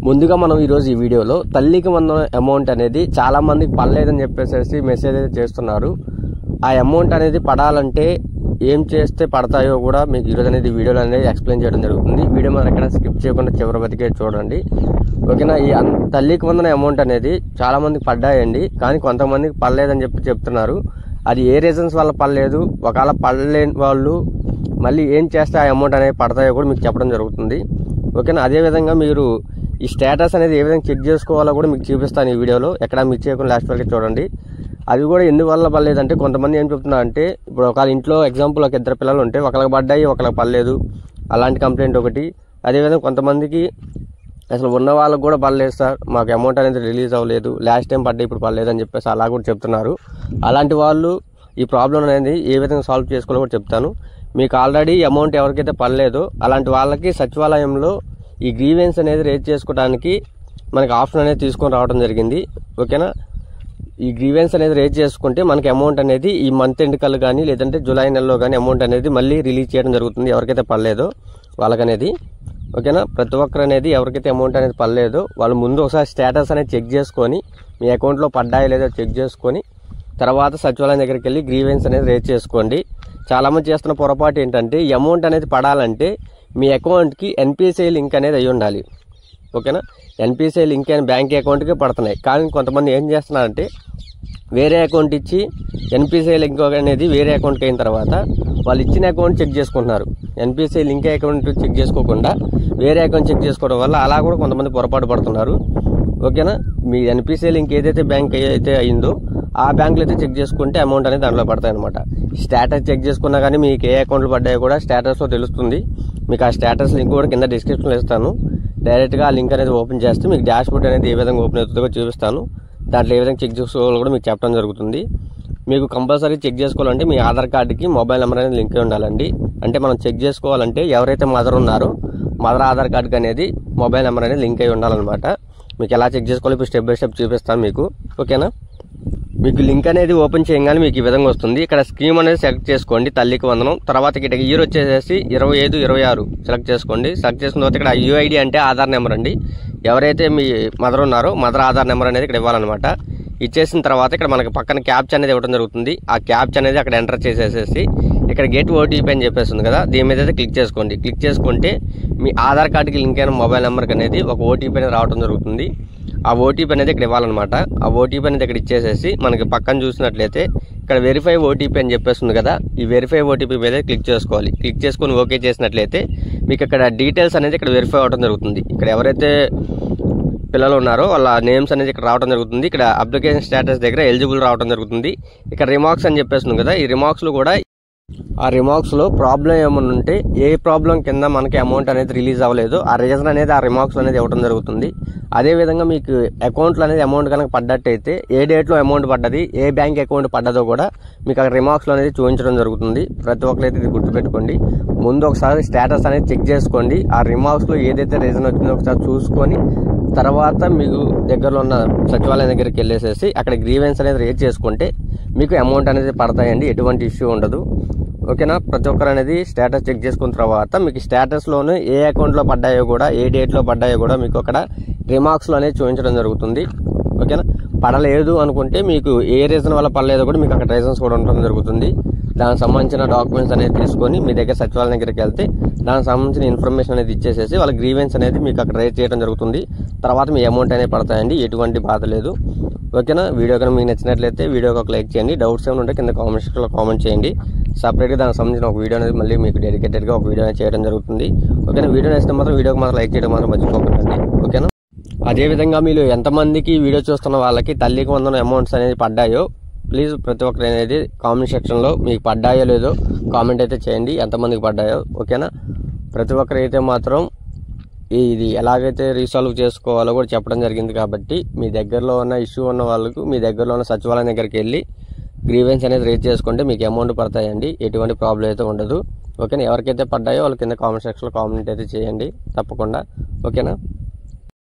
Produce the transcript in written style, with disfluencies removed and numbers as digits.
ముందుగా మనం ఈరోజు ఈ వీడియోలో తల్లికి వందనం అమౌంట్ అనేది చాలా మందికి పడలేదని చెప్పేసి మెసేజ్ అయితే చేస్తున్నారు. ఆ అమౌంట్ అనేది పడాలంటే ఏం చేస్తే పడతాయో కూడా మీకు ఈరోజు అనేది వీడియోలో అనేది ఎక్స్ప్లెయిన్ చేయడం జరుగుతుంది. వీడియో మనం ఎక్కడ స్కిప్ చేయకుండా చివరి వరకే చూడండి. ఓకేనా. ఈ తల్లికి వందనం అమౌంట్ అనేది చాలా మందికి పడ్డాయండి, కానీ కొంతమందికి పడలేదని చెప్తున్నారు. అది ఏ రీజన్స్ వల్ల పడలేదు, ఒకవేళ పడలేని వాళ్ళు మళ్ళీ ఏం చేస్తే ఆ అమౌంట్ అనేది పడతాయో కూడా మీకు చెప్పడం జరుగుతుంది. ఓకేనా. అదేవిధంగా మీరు ఈ స్టేటస్ అనేది ఏ విధంగా చెక్ చేసుకోవాలో కూడా మీకు చూపిస్తాను ఈ వీడియోలో. ఎక్కడ మిస్ చేయకుండా లాస్ట్ వరకు చూడండి. అది కూడా ఎందువల్ల పడలేదంటే కొంతమంది ఏం చెప్తున్నారు అంటే, ఇప్పుడు ఒక ఇంట్లో ఎగ్జాంపుల్ ఒక ఇద్దరు పిల్లలు ఉంటే ఒకరికి పడ్డాయి ఒకరికి పడలేదు, అలాంటి కంప్లైంట్ ఒకటి. అదేవిధంగా కొంతమందికి అసలు ఉన్న వాళ్ళకి కూడా పడలేదు సార్, మాకు అమౌంట్ అనేది రిలీజ్ అవ్వలేదు, లాస్ట్ టైం పడ్డాయి ఇప్పుడు పడలేదు అని చెప్పేసి అలా కూడా చెప్తున్నారు. అలాంటి వాళ్ళు ఈ ప్రాబ్లం అనేది ఏ విధంగా సాల్వ్ చేసుకోవాలో కూడా చెప్తాను. మీకు ఆల్రెడీ అమౌంట్ ఎవరికైతే పడలేదో అలాంటి వాళ్ళకి సచివాలయంలో ఈ గ్రీవెన్స్ అనేది రేజ్ చేసుకోవడానికి మనకి ఆప్షన్ అనేది తీసుకొని రావడం జరిగింది. ఓకేనా. ఈ గ్రీవెన్స్ అనేది రేజ్ చేసుకుంటే మనకి అమౌంట్ అనేది ఈ మంత్ ఎండ్ కల్లా కానీ లేదంటే జూలై నెలలో కానీ అమౌంట్ అనేది మళ్ళీ రిలీజ్ చేయడం జరుగుతుంది ఎవరికైతే పడలేదో వాళ్ళకనేది. ఓకేనా. ప్రతి ఒక్కరు అనేది ఎవరికైతే అమౌంట్ అనేది పడలేదో వాళ్ళు ముందు ఒకసారి స్టేటస్ అనేది చెక్ చేసుకొని మీ అకౌంట్లో పడ్డాయో లేదో చెక్ చేసుకొని తర్వాత సచివాలయం దగ్గరికి వెళ్ళి గ్రీవెన్స్ అనేది రేజ్ చేసుకోండి. చాలామంది చేస్తున్న పొరపాటు ఏంటంటే, ఈ అమౌంట్ అనేది పడాలంటే మీ అకౌంట్కి ఎన్పిసిఐ లింక్ అనేది అయి ఉండాలి. ఓకేనా. ఎన్పిసిఐ లింక్ అయిన బ్యాంక్ అకౌంట్కి పడుతున్నాయి, కానీ కొంతమంది ఏం చేస్తున్నారంటే వేరే అకౌంట్ ఇచ్చి ఎన్పిసిఐ లింక్ అనేది వేరే అకౌంట్కి అయిన తర్వాత వాళ్ళు ఇచ్చిన అకౌంట్ చెక్ చేసుకుంటున్నారు. ఎన్పిసిఐ లింక్ అకౌంట్ చెక్ చేసుకోకుండా వేరే అకౌంట్ చెక్ చేసుకోవడం వల్ల అలా కూడా కొంతమంది పొరపాటు పడుతున్నారు. ఓకేనా. మీ ఎన్పిసిఐ లింక్ ఏదైతే బ్యాంక్ అయితే అయిందో ఆ బ్యాంకులో అయితే చెక్ చేసుకుంటే అమౌంట్ అనేది దాంట్లో పడతాయి అనమాట. స్టేటస్ చెక్ చేసుకున్నా కానీ మీకు ఏ అకౌంట్లు పడ్డాయో కూడా స్టేటస్లో తెలుస్తుంది. మీకు ఆ స్టేటస్ లింక్ కూడా కింద డిస్క్రిప్షన్లో ఇస్తాను. డైరెక్ట్గా ఆ లింక్ అనేది ఓపెన్ చేస్తే మీకు డాష్ బోర్డ్ అనేది ఏ విధంగా ఓపెన్ అవుతుందో చూపిస్తాను. దాంట్లో ఏ విధంగా చెక్ చేసుకోవాలో కూడా మీకు చెప్పడం జరుగుతుంది. మీకు కంపల్సరీ చెక్ చేసుకోవాలంటే మీ ఆధార్ కార్డుకి మొబైల్ నెంబర్ అనేది లింక్ అయి ఉండాలండి. అంటే మనం చెక్ చేసుకోవాలంటే ఎవరైతే మదర్ ఉన్నారో మదర్ ఆధార్ కార్డుకి అనేది మొబైల్ నెంబర్ అనేది లింక్ అయి ఉండాలన్నమాట. మీకు ఎలా చెక్ చేసుకోవాలి ఇప్పుడు స్టెప్ బై స్టెప్ చూపిస్తాను మీకు. ఓకేనా. మీకు లింక్ అనేది ఓపెన్ చేయగానే మీకు ఈ విధంగా వస్తుంది. ఇక్కడ స్కీమ్ అనేది సెలెక్ట్ చేసుకోండి, తల్లికి వందనం. తర్వాత ఇక్కడ ఇయర్ వచ్చేసి 25-26 సెలెక్ట్ చేసుకోండి. సెలెక్ట్ చేసుకున్న తర్వాత ఇక్కడ యూఐడి అంటే ఆధార్ నెంబర్ అండి. ఎవరైతే మీ మదర్ ఉన్నారో మదర్ ఆధార్ నెంబర్ అనేది ఇక్కడ ఇవ్వాలన్నమాట. ఇచ్చేసిన తర్వాత ఇక్కడ మనకి పక్కన క్యాప్చ్ అనేది ఇవ్వడం జరుగుతుంది. ఆ క్యాప్చ్ అనేది అక్కడ ఎంటర్ చేసేసి ఇక్కడ గెట్ ఓటీపీ అని చెప్పేస్తుంది కదా, దీని మీద అయితే క్లిక్ చేసుకోండి. క్లిక్ చేసుకుంటే మీ ఆధార్ కార్డుకి లింక్ అయిన మొబైల్ నెంబర్కి అనేది ఒక ఓటీపీ అనేది రావడం జరుగుతుంది. ఆ ఓటీపీ అనేది ఇక్కడ ఇవ్వాలన్నమాట. ఆ ఓటీపీ అనేది ఇక్కడ ఇచ్చేసేసి మనకి పక్కన చూసినట్లయితే ఇక్కడ వెరిఫై ఓటీపీ అని చెప్పేస్తుంది కదా, ఈ వెరిఫై ఓటీపీ మీద క్లిక్ చేసుకోవాలి. క్లిక్ చేసుకొని ఓకే చేసినట్లయితే మీకు ఇక్కడ డీటెయిల్స్ అనేది ఇక్కడ వెరిఫై అవడం జరుగుతుంది. ఇక్కడ ఎవరైతే పిల్లలు ఉన్నారో వాళ్ళ నేమ్స్ అనేది ఇక్కడ రావడం జరుగుతుంది. ఇక్కడ అప్లికేషన్ స్టేటస్ దగ్గర ఎలిజిబుల్ రావడం జరుగుతుంది. ఇక్కడ రిమార్క్స్ అని చెప్పేస్తుంది కదా, ఈ రిమార్క్స్లో కూడా ఆ రిమార్క్స్లో ప్రాబ్లం ఏమన్నా ఉంటే ఏ ప్రాబ్లం కింద మనకి అమౌంట్ అనేది రిలీజ్ అవ్వలేదు ఆ రీజన్ అనేది ఆ రిమార్క్స్ అనేది ఇవ్వడం జరుగుతుంది. అదేవిధంగా మీకు అకౌంట్లో అనేది అమౌంట్ కనుక పడ్డట్టయితే ఏ డేట్లో అమౌంట్ పడ్డది, ఏ బ్యాంక్ అకౌంట్ పడ్డదో కూడా మీకు ఆ రిమార్క్స్లో అనేది చూపించడం జరుగుతుంది. ప్రతి ఒక్కరైతే ఇది గుర్తుపెట్టుకోండి. ముందు ఒకసారి స్టేటస్ అనేది చెక్ చేసుకోండి. ఆ రిమార్క్స్లో ఏదైతే రీజన్ వచ్చిందో ఒకసారి చూసుకొని తర్వాత మీకు దగ్గరలో ఉన్న సచివాలయం దగ్గరికి వెళ్ళేసేసి అక్కడ గ్రీవెన్స్ అనేది రేజ్ చేసుకుంటే మీకు అమౌంట్ అనేది పడతాయండి, ఎటువంటి ఇష్యూ ఉండదు. ఓకేనా. ప్రతి ఒక్కరు అనేది స్టేటస్ చెక్ చేసుకున్న తర్వాత మీకు స్టేటస్లోనే ఏ అకౌంట్లో పడ్డాయో కూడా ఏ డేట్లో పడ్డాయో కూడా మీకు అక్కడ రిమార్క్స్లో అనేది చూపించడం జరుగుతుంది. ఓకేనా. పడలేదు అనుకుంటే మీకు ఏ రీజన్ వల్ల పడలేదో కూడా మీకు అక్కడ రీజన్స్ కూడా ఉండడం జరుగుతుంది. దానికి సంబంధించిన డాక్యుమెంట్స్ అనేది తీసుకొని మీ దగ్గర సచివాలయం దగ్గరికి వెళ్తే దానికి సంబంధించిన ఇన్ఫర్మేషన్ అనేది ఇచ్చేసేసి వాళ్ళ గ్రీవెన్స్ అనేది మీకు అక్కడ రేజ్ చేయడం జరుగుతుంది. తర్వాత మీ అమౌంట్ అనేది పడతాయండి, ఎటువంటి బాధ లేదు. ఓకేనా. వీడియో కనుక మీకు నచ్చినట్లయితే వీడియోకి ఒక లైక్ చేయండి. డౌట్స్ ఏమైనా ఉంటే కింద కామెంట్ సెక్షన్లో కామెంట్ చేయండి. సపరేట్గా దానికి సంబంధించిన ఒక వీడియో అనేది మళ్ళీ మీకు డెడికేటెడ్గా ఒక వీడియో అనేది చేయడం జరుగుతుంది. ఓకేనా. వీడియో నచ్చితే మాత్రం వీడియోకి మాత్రం లైక్ చేయడం మాత్రం మర్చిపోకండి. ఓకేనా. అదేవిధంగా మీరు ఎంతమందికి వీడియో చూస్తున్న వాళ్ళకి తల్లికి వందనం అమౌంట్స్ అనేది పడ్డాయో ప్లీజ్ ప్రతి ఒక్కరు అనేది కామెంట్ సెక్షన్లో మీకు పడ్డాయో లేదో కామెంట్ అయితే చేయండి, ఎంతమందికి పడ్డాయో. ఓకేనా. ప్రతి ఒక్కరు అయితే మాత్రం ఇది ఎలాగైతే రీసాల్వ్ చేసుకోవాలో కూడా చెప్పడం జరిగింది. కాబట్టి మీ దగ్గరలో ఉన్న ఇష్యూ ఉన్న వాళ్ళకు మీ దగ్గరలో ఉన్న సచివాలయం దగ్గరికి వెళ్ళి గ్రీవెన్స్ అనేది రేజ్ చేసుకుంటే మీకు అమౌంట్ పడతాయండి, ఎటువంటి ప్రాబ్లం అయితే ఉండదు. ఓకేనా. ఎవరికైతే పడ్డాయో వాళ్ళ కింద కామెంట్ సెక్షన్లో కామెంట్ అయితే చేయండి తప్పకుండా. ఓకేనా.